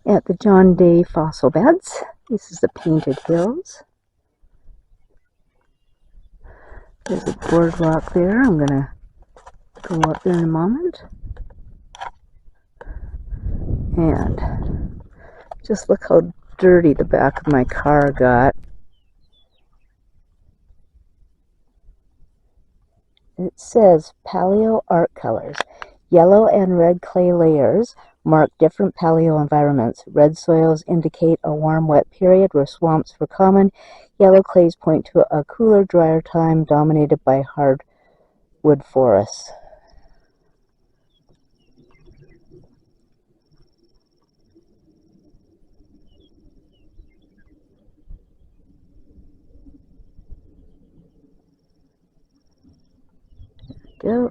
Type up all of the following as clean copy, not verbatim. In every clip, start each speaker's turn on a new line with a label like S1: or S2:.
S1: At the John Day Fossil Beds. This is the Painted Hills. There's a boardwalk there. I'm going to go up there in a moment. And just look how dirty the back of my car got. It says Paleo Art Colors. Yellow and red clay layers mark different paleo environments. Red soils indicate a warm, wet period where swamps were common. Yellow clays point to a cooler, drier time dominated by hardwood forests. Go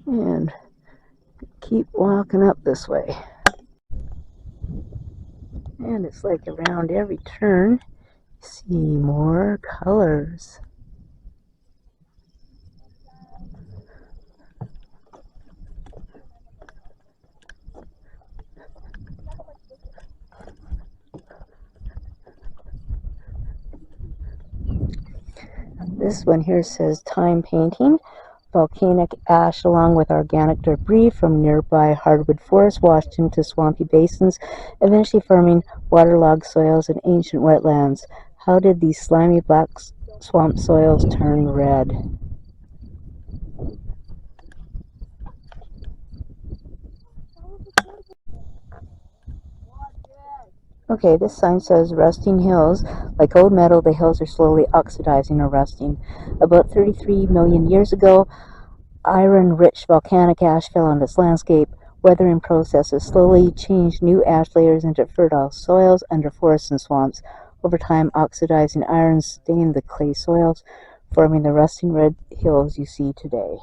S1: and keep walking up this way. And it's like around every turn, you see more colors. This one here says Time Painting. Volcanic ash along with organic debris from nearby hardwood forests washed into swampy basins, eventually forming waterlogged soils and ancient wetlands. How did these slimy black swamp soils turn red? Okay, this sign says Rusting Hills. Like old metal, the hills are slowly oxidizing or rusting. About 33 million years ago, iron-rich volcanic ash fell on this landscape. Weathering processes slowly changed new ash layers into fertile soils under forests and swamps. Over time, oxidizing iron stained the clay soils, forming the rusting red hills you see today.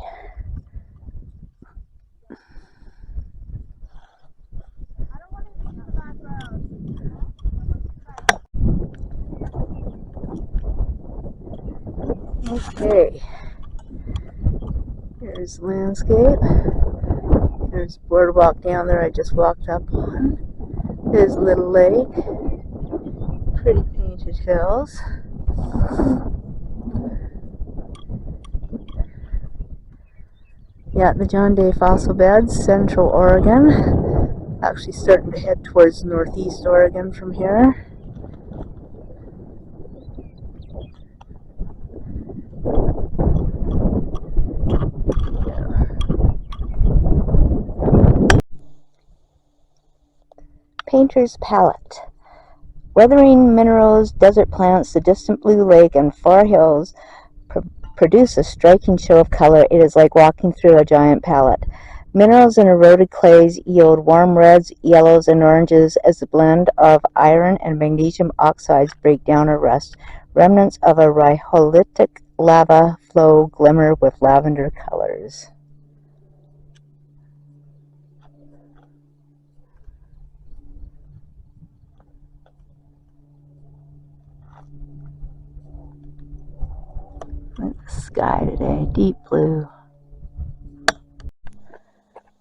S1: Okay, here's the landscape. There's a boardwalk down there I just walked up on. There's a little lake. Pretty painted hills. Yeah, the John Day Fossil Beds, Central Oregon. Actually starting to head towards Northeast Oregon from here. Painter's Palette. Weathering minerals, desert plants, the distant blue lake, and far hills produce a striking show of color. It is like walking through a giant palette. Minerals and eroded clays yield warm reds, yellows, and oranges as the blend of iron and magnesium oxides break down or rust. Remnants of a rhyolitic lava flow glimmer with lavender colors. Look at the sky today, deep blue.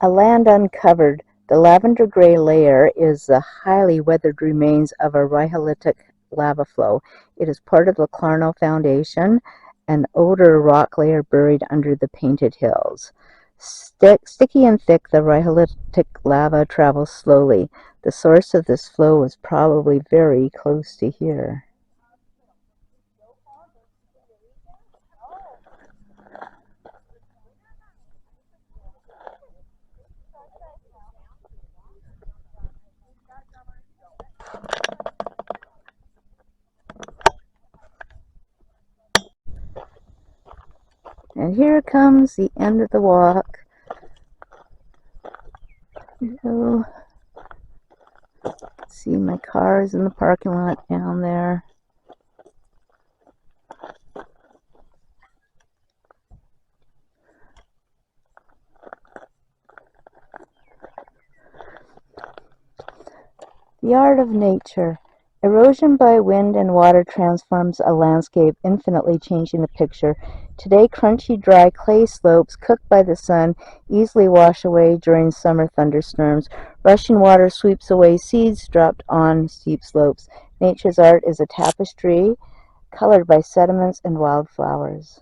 S1: A land uncovered. The lavender gray layer is the highly weathered remains of a rhyolitic lava flow. It is part of the Clarno Foundation, an older rock layer buried under the Painted Hills. Sticky and thick, the rhyolitic lava travels slowly. The source of this flow was probably very close to here. And here comes the end of the walk. So, see my cars in the parking lot down there. The art of nature. Erosion by wind and water transforms a landscape, infinitely changing the picture. Today, crunchy, dry clay slopes, cooked by the sun, easily wash away during summer thunderstorms. Rushing water sweeps away seeds dropped on steep slopes. Nature's art is a tapestry, colored by sediments and wildflowers.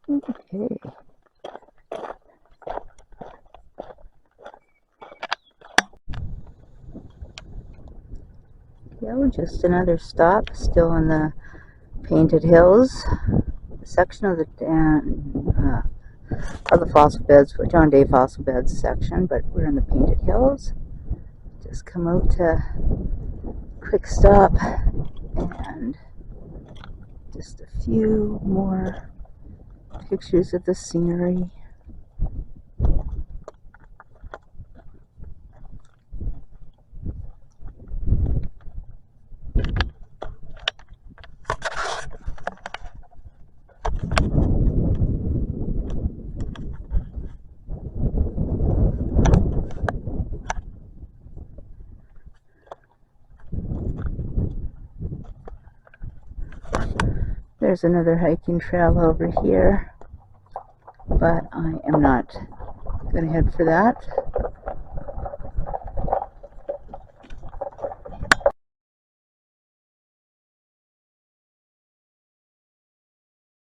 S1: Okay. Just another stop, still in the Painted Hills section of the fossil beds, John Day fossil beds section, but we're in the Painted Hills. Just come out to quick stop and just a few more pictures of the scenery. There's another hiking trail over here, but I am not going to head for that.